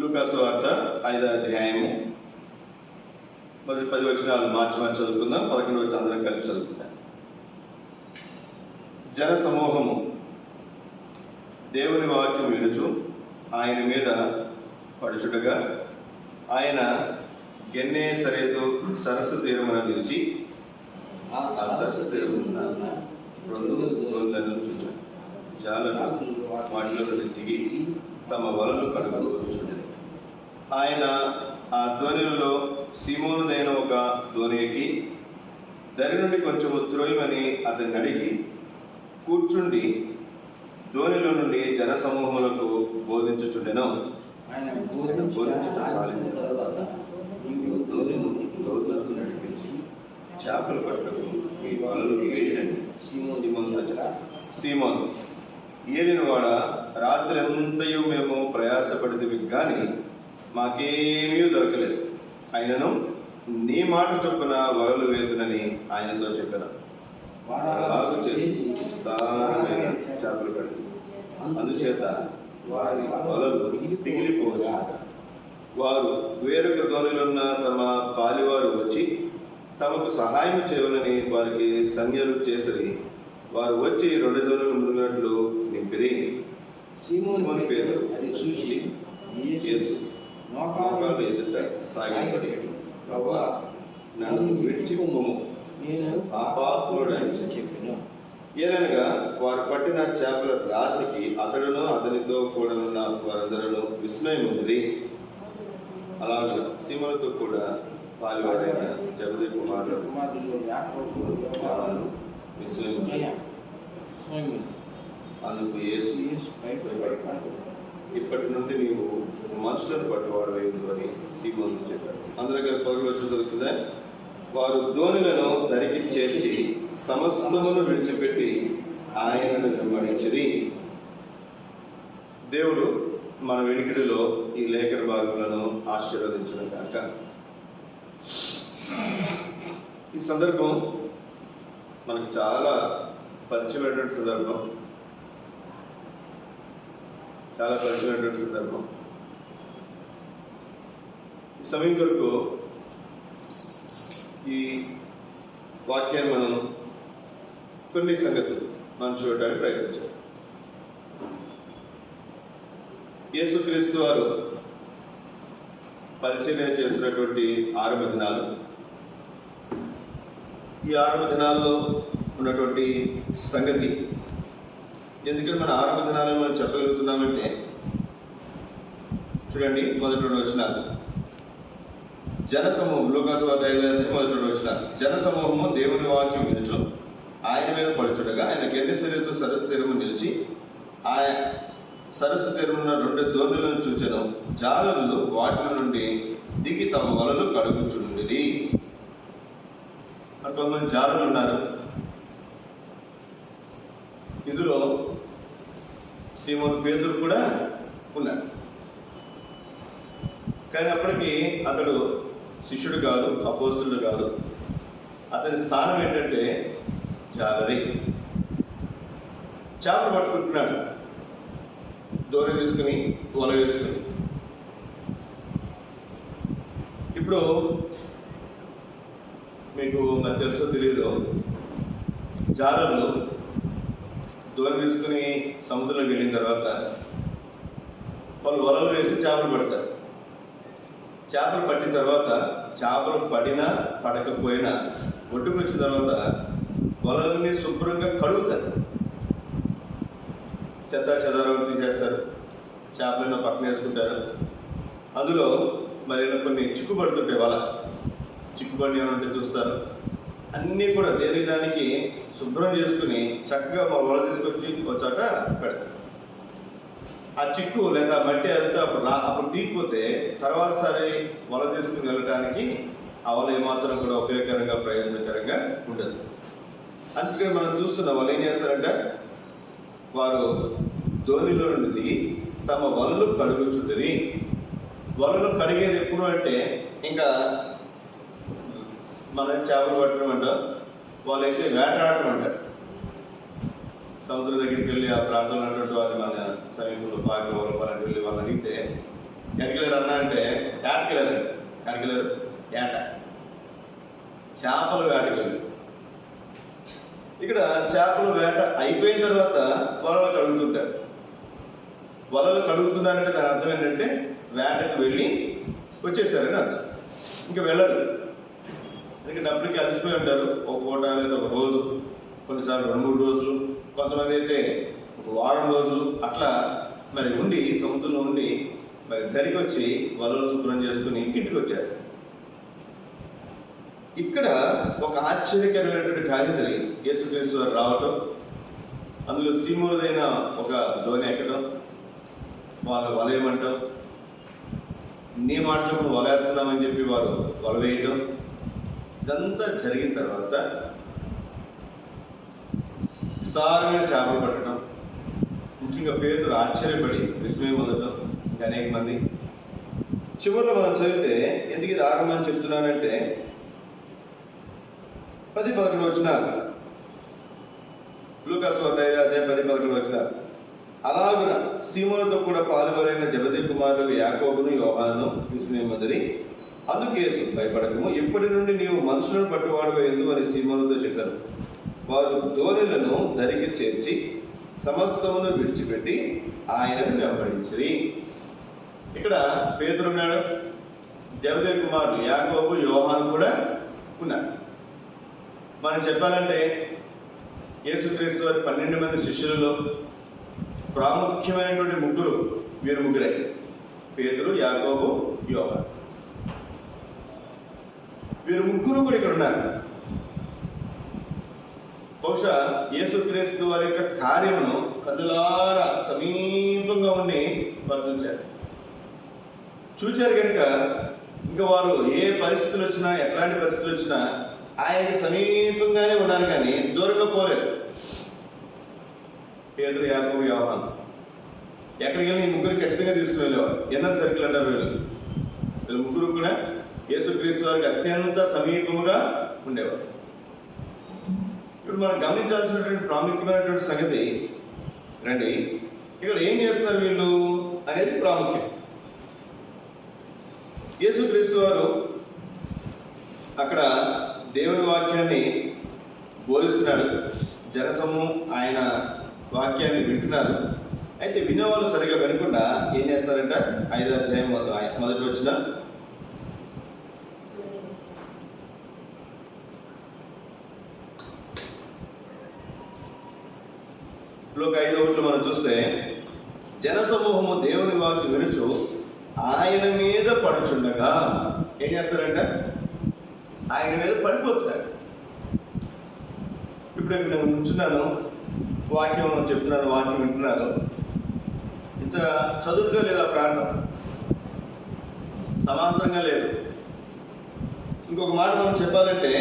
లూకా సువార్త 5వ అధ్యాయము మొదటి 10 వచనాలు మార్చి చదువుకుందాం. 11వ వచనం అందరం కలిసి చదువుకుందాం. జన సమూహము దేవుని వాక్యం వినుచు ఆయన మీద పడుచుటగా ఆయన గెన్నేసరేతు సరస్సు తీరమున నిలిచి ఆ సరస్సు తీరమున 2 దోణులను చూచాడు. జాలరు వాటిలో దిగి తమ వలలు కడుగుచుండెను. ఆయన ఆ దోణిలలో సీమోనుదైన ఒక దోణి ఎక్కి దరి నుండి కొంచెం త్రోయమని అతన్ని అడిగి కూర్చుండి దోణిలో నుండి జన సమూహములకు బోధించుచుండెను. దోణులకు నడిపించి చేపలు పట్టకు మీ వలలు వేయడని సీమోను ఏలినవాడ, రాత్రి అంతయు మేము ప్రయాసపడితే కానీ మాకేమీ దొరకలేదు. అయినను నీ మాట చొప్పున వలలు వేతునని ఆయనతో చెప్పాను. అలాగూ చేసి విస్తారమైన చేపలు పడి అందుచేత వారి వలలు పిగిలిపోవచ్చు. వారు వేరొక దోణిలున్న తమ పాలివారు వచ్చి తమకు సహాయం చేయవలని వారికి సంజ్ఞలు చేసి వారు వచ్చి 2 దోణులు మునిగినట్లు నింపిరి. సీమోను పేరు చూచి యేసు మోకాళ్ళ ఎదుట సాగిలపడి, ప్రభువా, నన్ను విడిచిపోము, నేను పాపాత్ముడని చెప్పెను. ఏలనగా వారు పట్టిన చేపల రాశికి అతడును అతనితో కూడనున్న వారందరూ విస్మయముందిరి. అలాగే సీమోనుతో కూడా పాలువాడైన జబదయి కుమారుడు అందుకు యేసు ఇప్పటి నుండి నీవు మనుషులను పట్టువాడు వేయదు అని సీమోను చెప్పాడు. అందరూ కలిసి 10వ వచనం చదువుతుందా? వారు దోణులను దరికి చేర్చి సమస్తమును విడిచిపెట్టి ఆయనను వెంబడించిరి. దేవుడు మన వెనుకడిలో ఈ లేఖన భాగములను ఆశీర్వదించడం కాక. ఈ సందర్భం మనకు చాలా పరిచయమైనటువంటి సందర్భం, ఈ సమయం కొరకు ఈ వాక్యాన్ని మనం కొన్ని సంగతులు మనం చూడడానికి ప్రయత్నించాం. యేసుక్రీస్తు వారు పరిచయం చేసినటువంటి ఆరంభ దినాలు, ఈ ఆరంభ దినాల్లో ఉన్నటువంటి సంగతి ఎందుకని మన ఆరంభ దినాలను మనం చెప్పగలుగుతున్నామంటే చూడండి, మొదటి 2 వచనాలు. జనసమూహం, లూకా సువార్త 5వ అధ్యాయం మొదటి 2 వచనాలు. జనసమూహము దేవుని వాక్యం వినుచు ఆయన మీద పడుచుటగా ఆయన గెన్నేసరేతు సరస్సు తీరమున నిలిచి ఆ సరస్సు తీరమున 2 దోణులను చూచెను. జాలరులు వాటి నుండి దిగి తమ వలలు కడుగుచుండిరి. కొంతమంది జాలరులు ఉన్నారు. ఇందులో సీమోను పేతురు కూడా ఉన్నాడు. కానీ అప్పటికి అతడు శిష్యుడు కాదు, అపోస్తలుడు కాదు. అతని స్థానం ఏంటంటే జాలరి. చేపలు పట్టుకుంటున్నాడు, దోణి తీసుకుని వల వేసుకుని. ఇప్పుడు మీకు మరి తెలుసో తెలియదు, జాలర్లు దోణి తీసుకుని సముద్రంలోకి వెళ్ళిన తర్వాత వాళ్ళు వలలు వేసి చేపలు పడతారు. చేపలు పట్టిన తర్వాత చేపలు పడినా పడకపోయినా ఒడ్డుకు వచ్చిన తర్వాత వలలని శుభ్రంగా కడుగుతారు. చెత్త చెదారం తీసేస్తారు, చేపలను పక్కన వేసుకుంటారు. అందులో మరి కొన్ని చిక్కుపడుతుంటాయి. చిక్కుబడి ఏమంటే చూస్తారు. అన్నీ కూడా దేని దానికి శుభ్రం చేసుకుని చక్కగా మా వల తీసుకొచ్చి వచ్చాక పెడతారు. ఆ చిక్కు లేదా మట్టి అంతా అప్పుడు తీయకపోతే తర్వాత సారి వల తీసుకుని వెళ్ళటానికి ఆ వల ఏమాత్రం కూడా ఉపయోగకరంగా ప్రయోజనకరంగా ఉండదు. అందుకని మనం చూస్తున్న వాళ్ళు ఏం చేస్తారంటే వారు దోణిలో నుండి దిగి తమ వలలు కడుగుచుండని. వలలు కడిగేది ఎప్పుడు అంటే ఇంకా మనం చేపలు పట్టడం అంటాం, వాళ్ళైతే వేటాడటం అంటారు. సముద్రం దగ్గరికి వెళ్ళి ఆ ప్రాంతంలో ఉన్నటువంటి వారిని మన సమీపంలో బాగా వాళ్ళని వెళ్ళి వాళ్ళని అడిగితే ఎక్కడికెళ్ళారు అన్న అంటే ఏటకెళ్ళారు. ఎక్కడికెళ్ళారు? ఏట, చేపల వేటకెళ్ళారు. ఇక్కడ చేపల వేట అయిపోయిన తర్వాత వలలు కడుగుతుంటారు. వలలు కడుగుతున్నారంటే దాని అర్థం ఏంటంటే వేటకు వెళ్ళి వచ్చేసారని అర్థం. ఇంకా వెళ్ళరు, ఇంకా డబ్బులకి అలసిపోయి ఉంటారు. ఒక పూట లేదా ఒక రోజు, కొన్నిసార్లు 2-3 రోజులు, కొంతమంది అయితే ఒక వారం రోజులు అట్లా మరి ఉండి సముద్రంలో ఉండి మరి దరికి వచ్చి వలలు శుభ్రం చేసుకుని ఇంటికి వచ్చేస్తారు. ఇక్కడ ఒక ఆశ్చర్యకరమైనటువంటి కార్యం జరిగింది. యేసుక్రీస్తు వారు రావటం, అందులో సీమోదైన ఒక దోణి ఎక్కడం, వాళ్ళు వలయమంటాం, నీ మాట చొప్పున వలేస్తున్నామని చెప్పి వారు వల వేయటం, ఇదంతా జరిగిన తర్వాత విస్తారమైన చేపలు పట్టడం, ముఖ్యంగా పేతురు ఆశ్చర్యపడి విస్మయం పొందడం, ఇంకా అనేక మంది. చివరిలో మనం చదివితే ఎందుకు ఇది ఆరంభం చెప్తున్నానంటే 10-11 వచనాలు, లూకాసు వార్త 5:10-11 వచనాలు. అలాగున సీమోనుతో కూడా పాలుగొరైన జెబెదయి కుమారులు యాకోబును యోహానును విస్మయం పొందిరి. అందుకు యేసు, భయపడకము, ఇప్పటి నుండి నీవు మనుషులను పట్టువాడు ఎందుకు అని సీమోనుతో చెప్పారు. వారు దోణులను దరికి చేర్చి సమస్తమును విడిచిపెట్టి ఆయనను వెంబడించిరి. ఇక్కడ పేతురు ఉన్నాడు, జెబెదయి కుమారులు యాకోబు యోహాను కూడా ఉన్నాడు. మనం చెప్పాలంటే యేసుక్రీస్తు వారి 12 మంది శిష్యులలో ప్రాముఖ్యమైనటువంటి ముగ్గురు వీరు ముగ్గురే, పేతురు, యాకోబు, యోహాను. వీరు ముగ్గురు కూడా ఇక్కడ ఉన్నారు. బహుశా యేసుక్రీస్తు వారి యొక్క కార్యమును కన్నులారా సమీపంగా ఉండి వారు చూచారు కనుక ఇంకా వారు ఏ పరిస్థితులు వచ్చినా, ఎట్లాంటి పరిస్థితులు వచ్చినా ఆయనకి సమీపంగానే ఉన్నారు, కానీ దూరంగా పోలేదు. పేతురు, యాకోబు, యోహాను ఎక్కడికి వెళ్ళి ఈ ముగ్గురు ఖచ్చితంగా తీసుకుని వెళ్ళేవారు. ఇన్నర్ సర్కిల్ అంటారు వీళ్ళు ముగ్గురు కూడా యేసుక్రీస్తు వారికి అత్యంత సమీపముగా ఉండేవారు. ఇప్పుడు మనం గమనించాల్సినటువంటి ప్రాముఖ్యమైనటువంటి సంగతి రండి, ఇక్కడ ఏం చేస్తున్నారు వీళ్ళు అనేది ప్రాముఖ్యం. యేసుక్రీస్తు వారు అక్కడ దేవుని వాక్యాన్ని బోధిస్తున్నాడు. జనసమూహం ఆయన వాక్యాన్ని వింటున్నారు. అయితే వినేవాళ్ళు సరిగా వినకుండా ఏం చేస్తారంట, 5వ అధ్యాయం మొదటి వచ్చిన లోక 5:1 మనం చూస్తే, జనసమూహము దేవుని వాక్యం వినుచు ఆయన మీద పడుచుండగా ఏం చేస్తారంట, ఆయన మీద పడిపోతున్నాడు. ఇప్పుడు నేను ఉంచున్నాను, వాక్యం చెప్తున్నాను, వాక్యం వింటున్నారు. ఇంత చదువుగా లేదు, ఆ ప్రాంతం సమాంతరంగా లేదు. ఇంకొక మాట మనం చెప్పాలంటే,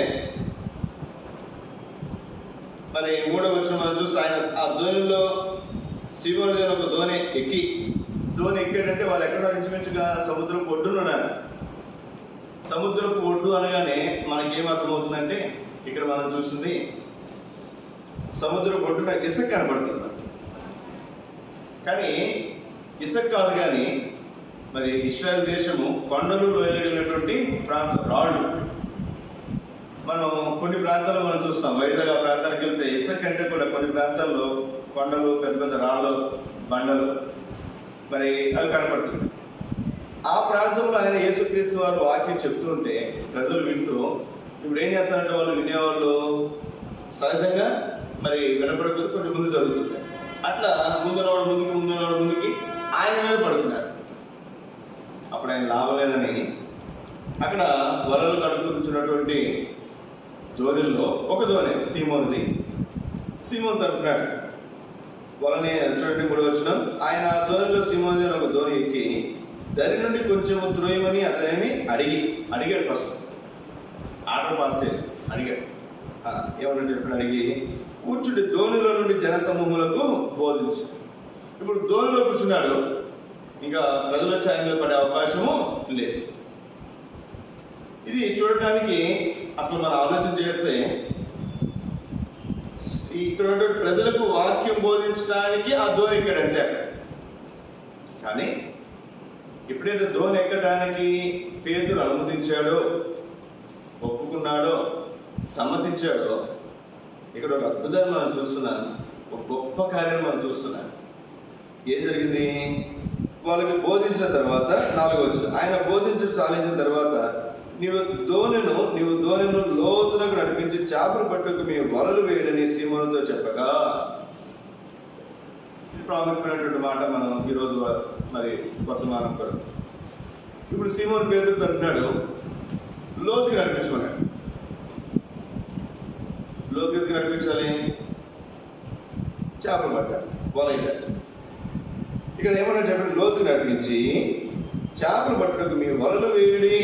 మరి 3వ వచనం మనం చూస్తే ఆయన ఆ ధోనిలో సీమోను దగ్గర ఒక ధోని ఎక్కాడంటే వాళ్ళు ఎక్కడో ఇంచుమించుగా సముద్రపు ఒడ్డున ఉన్నారు. సముద్రపు ఒడ్డు అనగానే మనకేం అర్థమవుతుందంటే, ఇక్కడ మనం చూస్తుంది సముద్రపు ఒడ్డున ఇసుక కనబడుతుంది. కానీ ఇసుక కాదు, కానీ మరి ఇశ్రాయేల్ దేశము కొండలు లోయలిగినటువంటి ప్రాంతం, రాళ్ళు. మనం కొన్ని ప్రాంతాల్లో మనం చూస్తాం, వైజాగ్ ఆ ప్రాంతానికి వెళ్తే ఇసుక కంటే కూడా కొన్ని ప్రాంతాల్లో కొండలు, పెద్ద పెద్ద రాళ్ళు, బండలు మరి అవి కనపడుతుంది. ఆ ప్రాంతంలో ఆయన యేసుక్రీస్తు వారు వాక్యం చెప్తుంటే ప్రజలు వింటూ, ఇప్పుడు ఏం చేస్తారంటే వాళ్ళు వినేవాళ్ళు సహజంగా మరి వినపడకపోతే కొంచెం ముందు జరుగుతుంది. అట్లా ముందుకి ఆయన మీద పడుతున్నారు. అప్పుడు ఆయన లాభం లేదని అక్కడ వలలు కడుగుతున్నటువంటి ధోనిల్లో ఒక ధోని సీమోను తడుపున్నాడు. వలని చూడండి 3వ వచనం, ఆయన ఆ ధోనిలో సీమోను ఒక ధోని ఎక్కి దరి నుండి కొంచెం త్రోయమని అతనిని అడిగాడు. ఫస్ట్ ఆర్డర్ పాస్ చేయాలి, అడిగాడు. ఏమన్నా చెప్పిన అడిగి కూర్చుండి ధోనిలో నుండి జనసమూహములకు బోధించు. ఇప్పుడు ధోనిలో కూర్చున్నాడు, ఇంకా ప్రజల ఛాయలో పడే అవకాశము లేదు. ఇది చూడటానికి అసలు మనం ఆలోచన చేస్తే ఇక్కడ ప్రజలకు వాక్యం బోధించడానికి ఆ ధోని ఇక్కడ అంతే. కానీ ఎప్పుడైతే దోణి ఎక్కడానికి పేతురు అనుమతించాడో, ఒప్పుకున్నాడో, సమ్మతించాడో, ఇక్కడ ఒక అద్భుతాన్ని మనం చూస్తున్నాం, ఒక గొప్ప కార్యం మనం చూస్తున్నాం. ఏం జరిగింది? వాళ్ళకి బోధించిన తర్వాత 4వ వచనం, ఆయన బోధించడం సాధించిన తర్వాత నీవు దోణిను లోతునకు నడిపించి చేపలు పట్టుకు మీ వలలు వేయడని సీమోనుతో చెప్పగా, ఇది ప్రాముఖ్యమైనటువంటి మాట. మనం ఈరోజు మరి వర్తమానం కూడా ఇప్పుడు సీమోను పేతురుతో అంటున్నాడు, లోతుకి నడిపించుకున్నాడు. లోతుకి నడిపించాలి, చేపలు పట్టాలి, వల వేయాలి. ఇక్కడ ఏమన్నా చెప్పండి, లోతు నడిపించి చేపలు పట్టడానికి మీ వలలు వేయడి.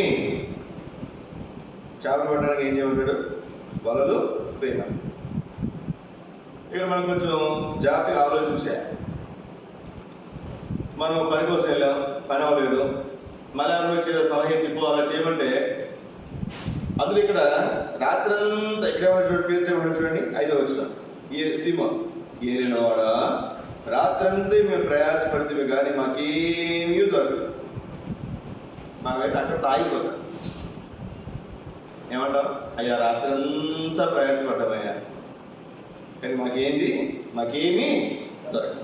చేపలు పట్టడానికి ఏం చేయమంటాడు? వలలు వేయాలి. ఇక్కడ మనం కొంచెం జాగ్రత్తగా ఆలోచించాలి. మనం పని కోసం వెళ్ళాం, పని అవ్వలేదు, మళ్ళీ వచ్చే సలహా చెప్పు అలా చేయమంటే అందులో ఇక్కడ రాత్రంతా ఇక్కడ చూడండి 5వ వచనం, సీమోను ఏలినవాడా రాత్రంతా మేము ప్రయాసపడితే కానీ మాకేమీ దొరకదు. మనమైతే అక్కడ తాగిపోతాం. ఏమంటాం? అయ్యా రాత్రంతా ప్రయాసపడ్డామయ్యా, కానీ మాకేమీ దొరకదు.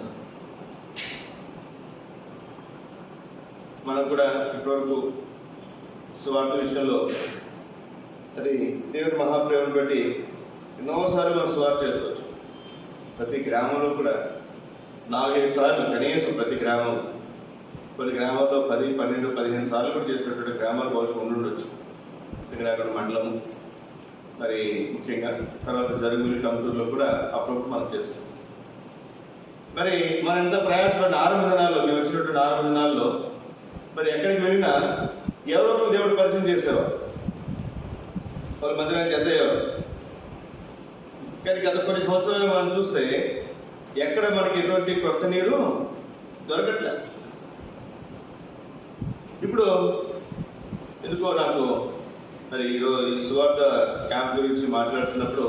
మనం కూడా ఇప్పటివరకు సువార్త విషయంలో అది దేవుడి మహాప్రేమను బట్టి ఎన్నోసార్లు మనం సువార్త చేసుకోవచ్చు. ప్రతి గ్రామంలో కూడా 4-5 సార్లు కనీసం, ప్రతి గ్రామం, కొన్ని గ్రామాల్లో 10, 12, 15 సార్లు కూడా చేసినటువంటి గ్రామాలు బహుశా ఉండుండొచ్చు. సింగరాగడ మండలం, మరి ముఖ్యంగా తర్వాత జరుగులి టంటూరులో కూడా అప్పుడప్పుడు మనం చేస్తాం. మరి మనం ఎంత ప్రయాసపడిన 6 దినాల్లో, మేము వచ్చినటువంటి 6 దినాల్లో మరి ఎక్కడికి వెళ్ళినా ఎవరో దేవుడు పరిచయం చేసేవారు, వాళ్ళ మందిరానికి ఎంత అయ్యేవారు. కానీ గత కొన్ని సంవత్సరాలు మనం చూస్తే ఎక్కడ మనకి ఎటువంటి కొత్త నీరు దొరకట్లే. ఇప్పుడు ఎందుకో నాకు మరి ఈరోజు ఈ సువార్త క్యాంప్ గురించి మాట్లాడుతున్నప్పుడు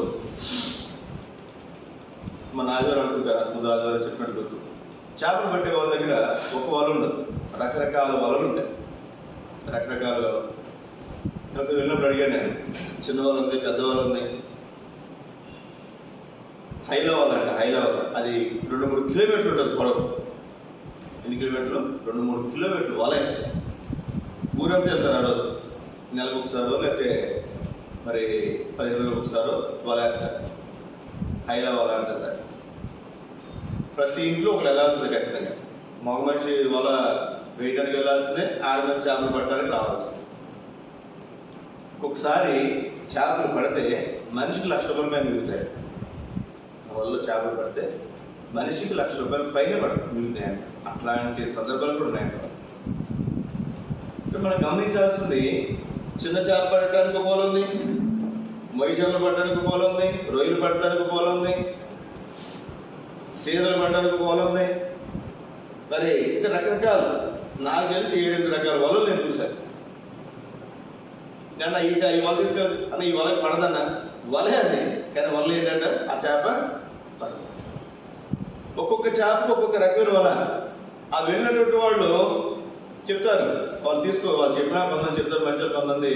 మన ఆదివారం అనుకుంటారా, ముందు ఆదివారం చెప్పినట్టు గుర్తు, చేపలు పట్టే వాళ్ళ దగ్గర ఒక వల ఉండదు, రకరకాల వలలు ఉంటాయి. రకరకాల వెళ్ళినప్పుడు అడిగాను నేను, చిన్న వల ఉంది, పెద్ద వల ఉంది. హైలో వల అంట, హైలో వల, అది 2-3 కిలోమీటర్లు ఉంటుంది పొడవు. ఎన్ని కిలోమీటర్లు? 2-3 కిలోమీటర్లు వలే. ఊరంతా వెళ్తారు ఆ రోజు, నెలకు ఒకసారో లేకపోతే మరి 10 రోజులకు ఒకసారో వలేస్తారు. హైలో వల అంటారు. ప్రతి ఇంట్లో ఒకటి వెళ్ళాల్సిందే ఖచ్చితంగా. మగ మనిషి వల వేయడానికి వెళ్ళాల్సిందే, ఆడమని చేపలు పట్టడానికి రావాల్సిందే. ఒక్కొక్కసారి చేపలు పడితే మనిషికి ₹1,00,000 పైన మిగులుతాయి. వలలో చేపలు పడితే మనిషికి ₹1,00,000 పైన మిగులుతాయంట. అట్లాంటి సందర్భాలు కూడా ఉన్నాయంట. ఇక్కడ మనం గమనించాల్సింది, చిన్న చేప పడటానికి ఒక వల ఉంది, మొయ్యి చేపలు పడటానికి ఒక వల ఉంది, రొయ్యలు పడటానికి ఒక వల ఉంది, సీదలు పడటానికి ఒక వల ఉంది. మరి ఇంకా రకరకాలు, నాకు తెలిసి 7-8 రకాల వలలు నేను చూశాను. నేను ఈ వల తీసుకెళ్ళి అన్న ఈ వలకి పడదన్నా, వలే అది, కానీ వల ఏంటంటే ఆ చేప పడదు. ఒక్కొక్క చేపకు ఒక్కొక్క రకమైన వల. ఆ వెళ్ళినటువంటి వాళ్ళు చెప్తారు, వాళ్ళు చెప్పినా కొంతమంది చెప్తారు, మంచి కొంతమంది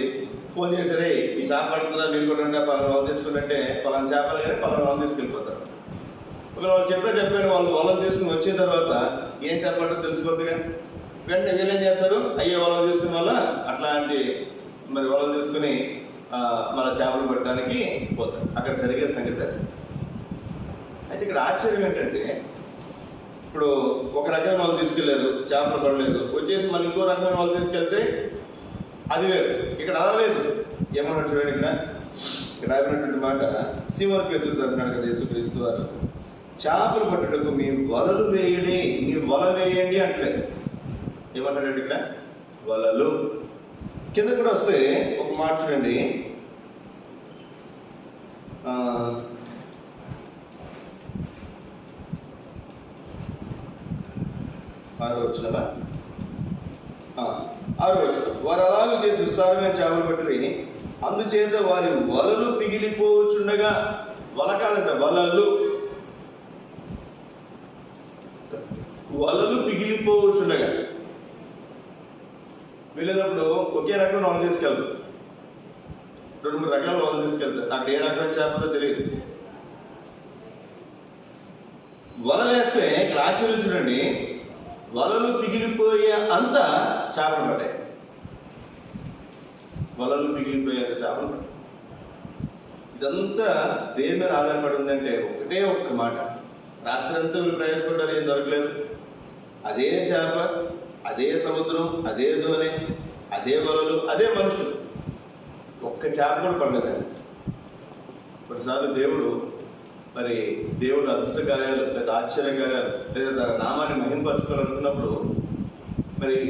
ఫోన్ చేసారే ఈ చేప పడుతుందా మీరు కూడా అంటే పలానా వాళ్ళు తెచ్చుకుంటే పలానా చేపలు కానీ పలానా వాళ్ళు తీసుకెళ్ళిపోతారు. ఒకవేళ వాళ్ళు చెప్పారు, వాళ్ళు వలలు తీసుకుని వచ్చిన తర్వాత ఏం చేప పడుతుందో తెలిసిపోతుందిగా. వెంటనే వీళ్ళు ఏం చేస్తారు, అయ్యే వలలు తీసుకుని వల్ల అట్లాంటి మరి వలలు తీసుకుని మన చేపలు పట్టడానికి పోతారు. అక్కడ జరిగే సంగతి. అయితే ఇక్కడ ఆశ్చర్యం ఏంటంటే, ఇప్పుడు ఒక రకమైన వాళ్ళు తీసుకెళ్లారు, చేపలు పడలేదు, వచ్చేసి మళ్ళీ ఇంకో రకమైన వాళ్ళు తీసుకెళ్తే అది వేరు. ఇక్కడ అలా లేదు. ఏమన్నా చూడండి, ఇక్కడ రాబడినటువంటి మాట, సీమోను పేతురు అంటున్నాడు కదా యేసుక్రీస్తు వారు, చేపలు పట్టుటకు మీ వలలు వేయండి, మీ వల వేయండి అంటే ఏమంటాడండి ఇక్కడ? వలలు. కింద కూడా వస్తే ఒక మాట చూడండి, 6వ వచనం. వారు అలాగే చేసి విస్తారమైన చేపలు పట్టి అందుచేత వారి వలలు పిగిలిపోచుండగా, వల కాదంట వలలు పిగిలిపోచుండగా. వెళ్ళేటప్పుడు ఒకే రకమైన వల తీసుకెళ్తారు, 2-3 రకాల వలలు తీసుకెళ్తారు. అక్కడ ఏ రకమైన చేపతో తెలియదు. వలలు వేస్తే ఇక్కడ ఆశ్చర్యం చూడండి, వలలు పిగిలిపోయే అంత చేపలు పడ్డాయి. వలలు పిగిలిపోయేంత చేపలు పడ్డాయి. ఇదంతా దేని మీద ఆధారపడి ఉందంటే ఒకటే ఒక్క మాట. రాత్రంతా వీళ్ళు ప్రయాసపడ్డారు, ఏం దొరకలేదు. అదే చేప, అదే సముద్రం, అదే దోణి, అదే వలలు, అదే మనుషులు, ఒక్క చేప కూడా పడలేదండి. కొన్నిసార్లు దేవుడు అద్భుత కార్యాలు లేదా ఆశ్చర్య కార్యాలు లేదా తన నామాన్ని మహింపరచుకోవాలనుకున్నప్పుడు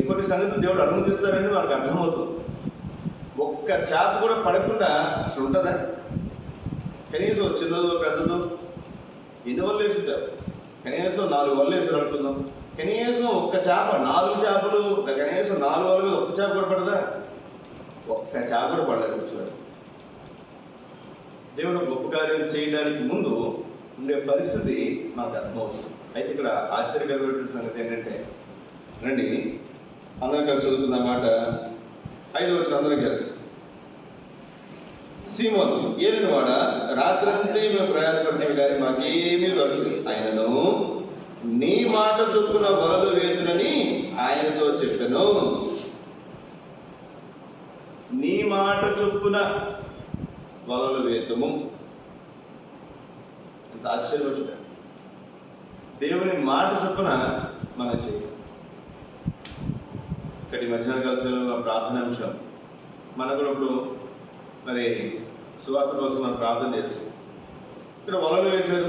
కొన్ని సంగతులు దేవుడు అనుమతిస్తారని మనకు అర్థమవుతుంది. ఒక్క చేప కూడా పడకుండా అసలు ఉంటుందా? కనీసం చిన్నదో పెద్దదో ఎన్ని వల్ల వేసుకుంటారు? కనీసం 4 వల్ల వేసారు అనుకుందాం. కనీసం ఒక్క చేప, 4 చేపలు, కనీసం 4 వల్ల ఒక్క చేప కూడా పడదా? ఒక్క చేప కూడా పడలేదు. చూడండి, దేవుడు గొప్ప కార్యం చేయడానికి ముందు ఉండే పరిస్థితి మనకు అర్థమవుతుంది. అయితే ఇక్కడ ఆశ్చర్యకరమైన సంగతి ఏంటంటే, రండి అందరం కలిసి చదువుతున్న మాట 5వ వచనం అందరం కలిసి. సీమోను ఏలినవాడ, రాత్రంతా మేము ప్రయాసపడితే కానీ మాకేమీ దొరకలేదు. ఆయనను నీ మాట చొప్పున వలలు వేతునని ఆయనతో చెప్పాను. నీ మాట చొప్పున వలలు వేతుము. ఎంత ఆశ్చర్యం చూడండి. దేవుని మాట చొప్పున మనం చేయాలి. ఇక్కడ మధ్యాహ్న కాలంలో ప్రార్థనాంశం మనకు ఇప్పుడు సువార్త కోసం మనం ప్రార్థన చేస్తాం. ఇక్కడ వలలు వేశారు,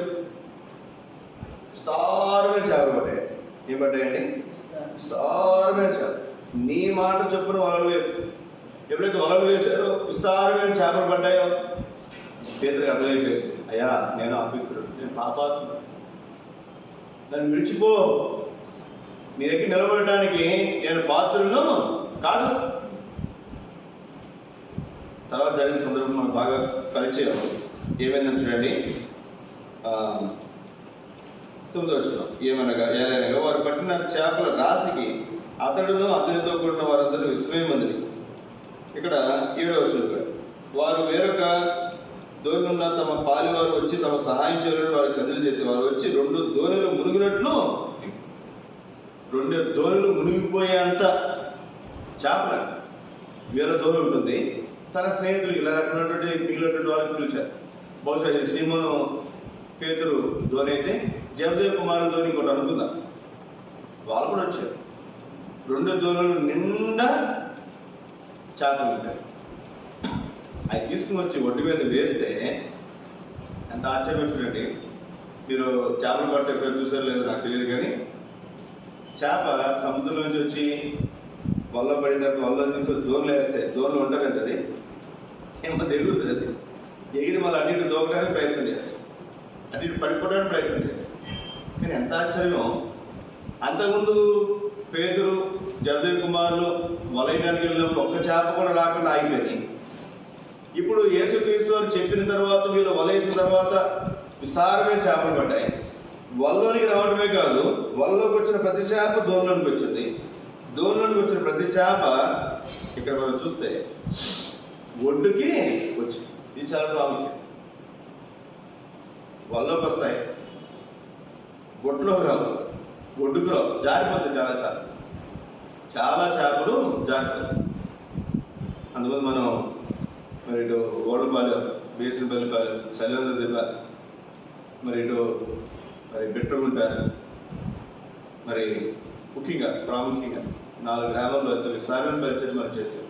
విస్తారమైన చేపలు పడ్డాయి. ఏం పడ్డాయండి? విస్తారమైన చేపలు. నీ మాట చొప్పున వలలు వేరు. ఎప్పుడైతే వలలు వేశారో విస్తారమైన చేపలు పడ్డాయో పేతురుకి అర్థమైపోయింది, అయ్యా నేను అపవిత్రుడు, నేను పాపాత్ముడు, నన్ను విడిచిపో, నీ దగ్గర నిలబడటానికి నేను పాత్రులను కాదు. తర్వాత జరిగిన సందర్భం మనకు బాగా పరిచయం. ఏమైందని చూడండి, 9వ వచనం. ఏలైనగా వారు పట్టిన చేపల రాశికి అతడును అతనితో కూడిన వారందరూ విస్మయమందిరి. ఇక్కడ 7వ వచనం. వారు వేరొక దోణిలున్న తమ పాలివారు వచ్చి తమ సహాయం చేయడం వారికి సంధులు చేసేవారు వచ్చి 2 దోణులు మునిగినట్లు, 2 దోణులు మునిగిపోయేంత చేపలు. వేరే దోణి ఉంటుంది. తన స్నేహితులు ఇలా రకమైనటువంటి మిగిలినటువంటి వాళ్ళకి పిలిచారు. బహుశా ఇది సీమోను పేతురు ధోని అయితే జబదేవ్ కుమారు ధోని ఇంకోటి అనుకుందాం. వాళ్ళు కూడా వచ్చారు. 2 దోణులు నిండా చేపలు ఉంటాయి. అవి తీసుకుని వచ్చి ఒడ్డు మీద వేస్తే ఎంత ఆశ్చర్యం చూడండి. మీరు చేపలు పట్ట ఎప్పుడు చూసారో లేదో నాకు తెలియదు, కానీ చేప సముద్రం నుంచి వచ్చి వల్ల పడిన తర్వాత వల్ల నుంచి దోణులు వేస్తే దోణులు ఉంటుంది, అది ఏమో ఎగురుతుంది. అది ఎగిరి మళ్ళీ అటు ఇటు దూకడానికి ప్రయత్నం చేస్తాం, అటు ఇటు పడిపోవడానికి ప్రయత్నం చేస్తాం. కానీ ఎంత ఆశ్చర్యం, అంతకుముందు పేతురు జబదేవ్ కుమారులు వలయడానికి వెళ్ళినప్పుడు ఒక్క చేప కూడా రాకుండా ఆగిపోయింది. ఇప్పుడు యేసుక్రీస్తు వారు చెప్పిన తర్వాత వీళ్ళు వలేసిన తర్వాత విస్తారమైన చేపలు పడ్డాయి. వలలోనికి రావడమే కాదు, వలలోకి వచ్చిన ప్రతి చేప దోణిలోనికి వచ్చింది. దోణిలోనికి వచ్చిన ప్రతి చేప ఇక్కడ మనం చూస్తే ఒడ్డుకి వచ్చింది. ఇది చాలా ప్రాముఖ్యం. వలలోకి వస్తాయి, ఒడ్డులోకి రావు, ఒడ్డుకు రావు, జారిపోతాయి. చాలా చేపలు జారిపోతాయి. అందువల్ల మనం ఇటు ఓడపాలెం, బేసినపల్లిపాలెం, సలివంద దిబ్బ, ఇటు బిట్రగుంట, ముఖ్యంగా ప్రాముఖ్యంగా 4 గ్రామాల్లో ఎంత విస్తారమైన పరిచయం మనం చేసాం.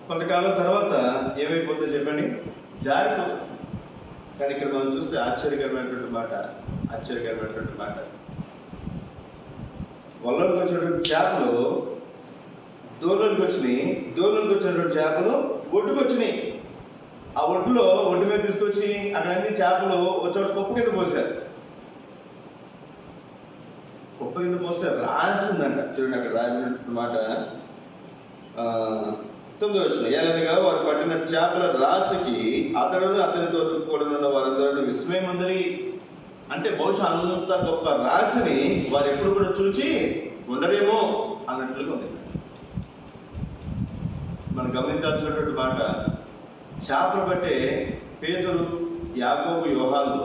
కొంతకాలం తర్వాత ఏమైపోతుందో చెప్పండి, జారిపోతుంది. కానీ ఇక్కడ మనం చూస్తే ఆశ్చర్యకరమైనటువంటి మాట, వలలోకి వచ్చినటువంటి చేపలు దోణులకు వచ్చినాయి, దోణులకు వచ్చినటువంటి చేపలు ఒడ్డుకు వచ్చినాయి. ఆ ఒడ్డు మీద తీసుకొచ్చి అక్కడ అన్ని చేపలు వచ్చేవాడు కుప్ప కింద పోసారు. కుప్ప కింద పోస్తే రాసిందంట. చూడండి అక్కడ రాసినటువంటి మాట 9వ వచనం. ఏలనగా వారు పట్టిన చేపల రాశికి అతడును అతనితో కూడా ఉన్న వారందరూ విస్మయమందరి. అంటే బహుశా అంత గొప్ప రాశిని వారు ఎప్పుడు కూడా చూచి ఉండరేమో అన్నట్లుగా ఉంది. మనం గమనించాల్సినటువంటి మాట, చేపలు పట్టే పేతురు, యాకోబు, యోహాను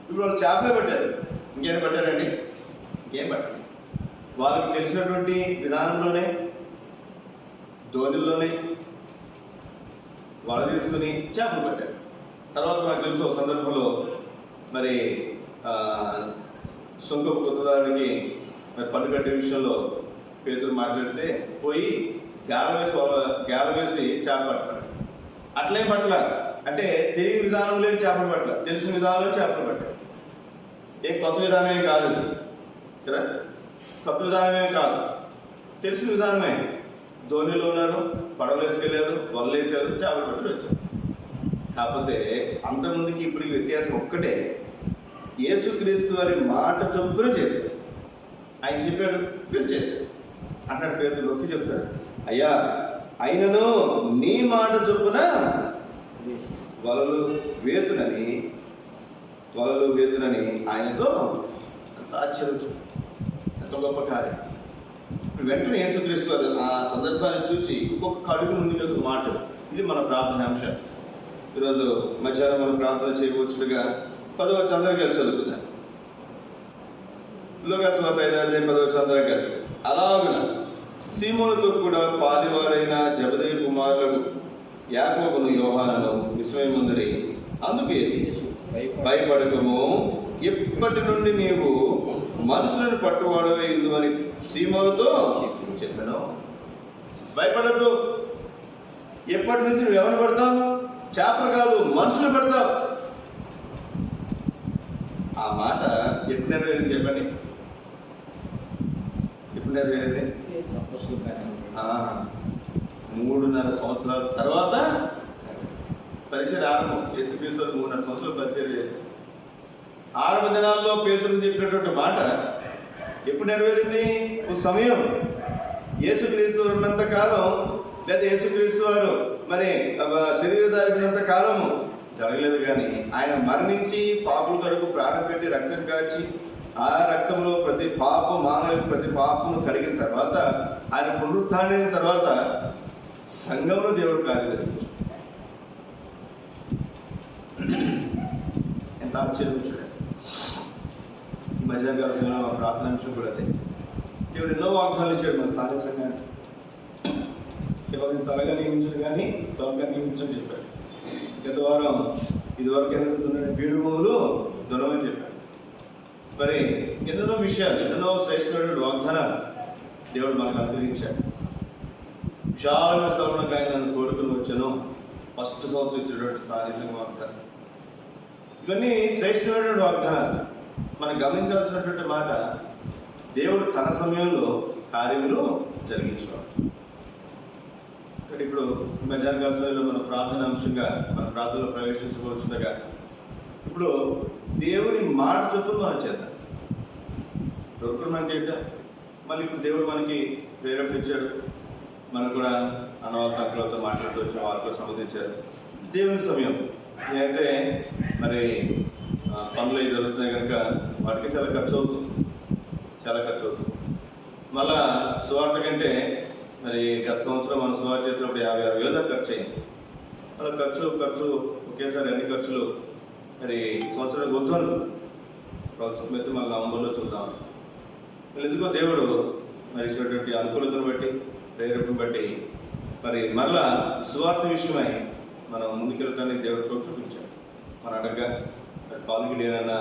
ఇప్పుడు వాళ్ళు చేపలే పట్టారు. ఇంకేం పట్టారండి? ఇంకేం పట్టారు. వాళ్ళకి తెలిసినటువంటి విధానంలోనే, ధోనిలోనే వాళ్ళు తీసుకుని చేపలు పట్టారు. తర్వాత మనకు తెలుసు ఒక సందర్భంలో మరి సుంకపు కొత్తదానికి మరి పన్ను కట్టే విషయంలో పేతురు మాట్లాడితే పోయి గాల వేసి చేప పట్టాడు. అట్లేం పట్ల అంటే తెలియని విధానంలో చేపలు పట్ల, తెలిసిన విధానంలో చేపలు పట్టాడు. ఏ కొత్త విధానమే కాదు కదా, కొత్త విధానమే కాదు, తెలిసిన విధానమే. ధోనిలో ఉన్నారు, పడవలు వేసుకెళ్ళారు, వలలు వేసారు, చేపలు పట్టుకు వచ్చారు. కాకపోతే అంతకుముందుకి ఇప్పటికి వ్యత్యాసం ఒక్కటే, యేసుక్రీస్తు వారి మాట చొప్పున చేశారు. ఆయన చెప్పాడు, వీళ్ళు చేశారు అన్నాడు. పేరు నొక్కి చెప్తాడు, అయ్యా అయినను నీ మాట చొప్పున వలలు వేతునని ఆయనతో ఎంత ఆశ్చర్యం, ఎంత గొప్ప కార్యం. వెంటనే యేసుక్రీస్తు వారు ఆ సందర్భాన్ని చూసి ఇంకొక అడుగు ముందుకు మాట. ఇది మన ప్రార్థన అంశం. ఈరోజు మధ్యాహ్నం మనం ప్రార్థన చేయవచ్చుగా 10వ వచనం అందరికీ కలిసి చదువుకుందాం. లూకాసు వార్త 5వ అధ్యాయం 10వ వచనం అందరికీ కలిసి. అలాగున సీమోనుతో కూడా పాలివారైన జెబెదయి కుమారులకు యాకోబును, యోహానును విస్మయముందుడి. అందుకు యేసు, భయపడకము, ఎప్పటి నుండి నీవు మనుషులను పట్టువాడవే ఇందువని సీమోనుతో చెప్పాను. భయపడద్దు. ఎప్పటి నుంచి నువ్వు ఎవరు పడతావు? చేపలు కాదు, మనుషులు పడతావు. ఆ మాట ఎప్పుడు నెరవేరింది చెప్పండి? ఎప్పుడు నెరవేరింది? 3.5 సంవత్సరాల తర్వాత పరిచయం ఆరంభం. యేసుక్రీస్తు 3.5 సంవత్సరాలు పరిచయం చేశారు. 6 దినాల్లో పేతురు చెప్పినటువంటి మాట ఎప్పుడు నెరవేరింది? ఒక సమయం. యేసుక్రీస్తు ఉన్నంత కాలం, లేదా యేసుక్రీస్తు వారు మరి శరీరధారినంత కాలము జరగలేదు. కానీ ఆయన మరణించి పాపుల కొరకు ప్రాణం పెట్టి రక్తం కాచి ఆ రక్తంలో ప్రతి పాపం, మానవులకు ప్రతి పాపమును కడిగిన తర్వాత, ఆయన పునరుత్థానం తర్వాత సంఘంలో దేవుడు కార్యం జరిగించాడు. ఎంత ఆశ్చర్యం చూడండి. ఈ మధ్యాహ్నం కావాల్సిన ప్రార్థన అంశం కూడా అదే. దేవుడు ఎన్నో వాగ్దానాలు ఇచ్చాడు మన స్థానిక సంఘానికి. ఎవరిని త్వరగా నియమించడు కానీ త్వరగా నియమించని చెప్పాడు. గత వారం ఇదివరకు ఎన్నుకుతుందని పీడుమూలు దునమని చెప్పాడు. మరి ఎన్నెన్నో విషయాలు, ఎన్నెన్నో శ్రేష్టమైనటువంటి వాగ్దానాలు దేవుడు మనకు అనుగ్రహించాడు. విశాలమైన స్థలంలో ఆయన నన్ను కోరుకుని వచ్చాను. ఫస్ట్ సంవత్సరం ఇచ్చినటువంటి స్థానిక వాగ్దానం. ఇవన్నీ శ్రేష్టమైనటువంటి వాగ్దానాలు. మనం గమనించాల్సినటువంటి మాట, దేవుడు తన సమయంలో కార్యములు జరిగించేవాడు. ఇప్పుడు మధ్యాహ్న కాలంలో మన ప్రార్థన అంశంగా మన ప్రార్థనలో ప్రవేశించుకోవచ్చుగా. ఇప్పుడు దేవుని మాట చొప్పున మనం చేద్దాం. దొరుకులు మనం చేశాం, మళ్ళీ ఇప్పుడు దేవుడు మనకి ప్రేరేపించాడు. మనం కూడా అన్నవాళ్ళతో అక్కలతో మాట్లాడుతూ వచ్చాం, వాళ్ళతో సంబంధించారు. దేవుని సమయం నేనైతే మరి పనులు జరుగుతున్నాయి కనుక వాటికి చాలా ఖర్చు అవుతుంది. మళ్ళా సువార్త కంటే మరి గత సంవత్సరం మనం సువార్త చేసినప్పుడు 50,000 దాకా ఖర్చు అయింది. అలా ఖర్చు ఒకేసారి అన్ని ఖర్చులు మరి సంవత్సరం వద్దు ప్రభుత్వం అయితే మళ్ళీ నవంబర్లో చూద్దాం. ఎందుకో దేవుడు మరి ఇచ్చినటువంటి అనుకూలతను బట్టి, ప్రేరేపణ బట్టి మరి మళ్ళా సువార్త విషయమై మనం ముందుకెళ్ళటానికి దేవుడితో చూపించాడు. మన అడగ మరి పాలకి నేనన్న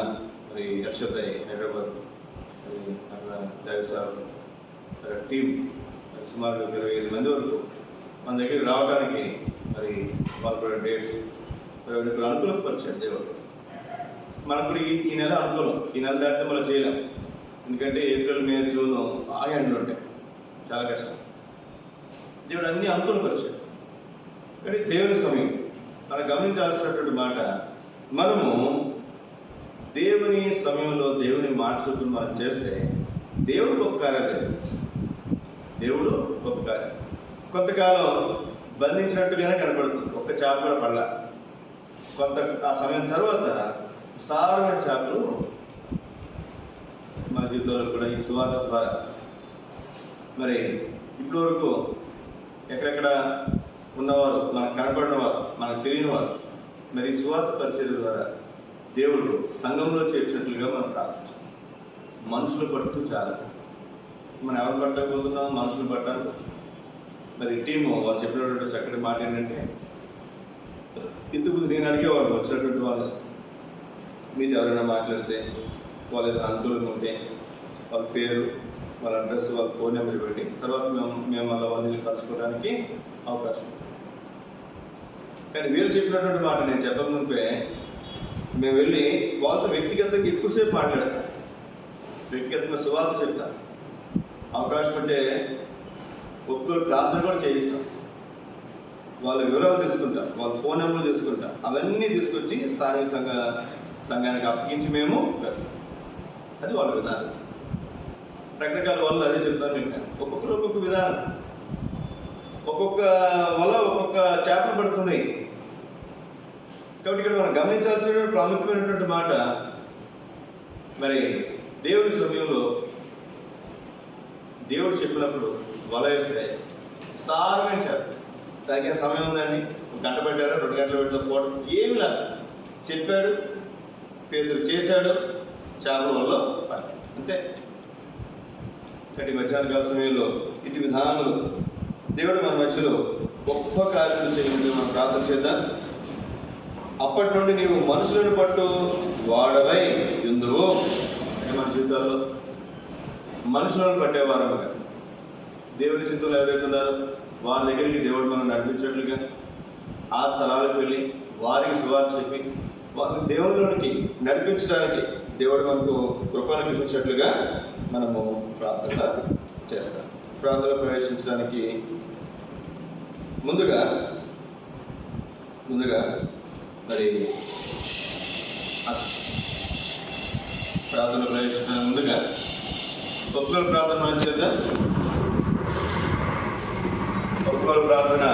మరి అక్షత్ హైదరాబాద్ మరి అట్లా దేవసార్ టీం సుమారు 25 మంది వరకు మన దగ్గరికి రావడానికి మరి వాళ్ళ డేట్స్ ఇప్పుడు అనుకూలత పరిచాడు దేవుడు. మనకు ఈ నెల అనుకూలం, ఈ నెల దాటితే మనం చేయలేం. ఎందుకంటే ఏప్రిల్, మే, జూన్ బాగా ఎండలు ఉంటాయి, చాలా కష్టం. దేవుడు అన్నీ అనుకూలపరిచాడు. కానీ దేవుని సమయం మనం గమనించాల్సినటువంటి మాట, మనము దేవుని సమయంలో దేవుని మాట చొప్పున మనం చేస్తే దేవుడు గొప్ప కార్యాలు చేస్తాడు. దేవుడు గొప్ప కార్యం. కొంతకాలం బంధించినట్టుగానే కనపడుతుంది, ఒక్క చేప కూడా పడలా. ఆ సమయం తర్వాత విస్తారమైన చేపలు మన జీవితంలో కూడా ఈ సువార్త ద్వారా మరి ఇప్పటి వరకు ఎక్కడెక్కడ ఉన్నవారు, మనకు కనపడిన వారు, మనకు తెలియని వారు మరి సువార్త పరిచయం ద్వారా దేవుడు సంఘంలో చేర్చినట్లుగా మనం ప్రార్థించాం. మనుషులు పట్టు చాలా, మనం ఎవరు పట్టకపోతున్నాం, మనుషులు పట్టాలి. మరి టీము వాళ్ళు చెప్పినటువంటి చక్కటి మాట ఏంటంటే, ఇంతకుముందు నేను అడిగేవాళ్ళు వచ్చినటువంటి వాళ్ళు మీది ఎవరైనా మాట్లాడితే వాళ్ళు ఏదైనా అనుకూలంగా ఉంటే వాళ్ళ పేరు, వాళ్ళ అడ్రస్, వాళ్ళ ఫోన్ నెంబర్ ఇవ్వండి, తర్వాత మేము వాళ్ళ వాళ్ళని కలుసుకోవడానికి అవకాశం. కానీ వీళ్ళు చెప్పినటువంటి మాట నేను చెప్పకముందే మేము వెళ్ళి వాళ్ళతో వ్యక్తిగతంగా ఎక్కువసేపు మాట్లాడాం, వ్యక్తిగతంగా సువార్త చెప్తాం, అవకాశం ఉంటే ఒక్కొక్క ప్రార్థన కూడా చేయిస్తాం, వాళ్ళ వివరాలు తీసుకుంటాం, వాళ్ళ ఫోన్ నెంబర్లు తీసుకుంటాం, అవన్నీ తీసుకొచ్చి స్థానిక సంఘానికి అప్పగించి మేము అది వాళ్ళ విధానం. రకరకాల వాళ్ళు అదే చెప్తాను నేను, ఒక్కొక్కరు ఒక్కొక్క విధానం, ఒక్కొక్క వల్ల ఒక్కొక్క చేపలు పడుతున్నాయి. కాబట్టి ఇక్కడ మనం గమనించాల్సిన ప్రాముఖ్యమైనటువంటి మాట, మరి దేవుని సమయంలో దేవుడు చెప్పినప్పుడు వల వేస్తే విస్తారమైన చేప, దానికి సమయం ఉందండి, గంట పెట్టారు, 2 గంటలు పెట్టిన పోవడం ఏమి లేదు, చెప్పాడు, పేదలు చేశాడు, చేపల వల్ల పడ్డాడు అంతే. కాబట్టి మధ్యాహ్న కాల సమయంలో ఇటు విధానాలు దేవుడు మన మధ్యలో గొప్ప కార్యాలు చేయడానికి మనం ప్రార్థన చేద్దాం. అప్పటి నుండి నీవు మనుషులను పట్టు వాడవై ఎందువో, మన జీవితాల్లో మనుషులను పట్టేవారు దేవుని చింతలు ఎవరైతే ఉన్నారో వారి దగ్గరికి దేవుడు మనం నడిపించేట్లుగా ఆ స్థలాలకు వెళ్ళి వారికి సువార్త చెప్పి వారిని దేవుళ్ళకి నడిపించడానికి దేవుడు మనకు కృపను చూపించేట్లుగా మనము ప్రార్థన చేస్తాం. ప్రార్థన ప్రవేశించడానికి ముందుగా మరి ప్రార్థన ప్రవేశించడానికి ముందుగా ఒక్కరు ప్రార్థన చేద్దాం. ఒక్కరు ప్రార్థన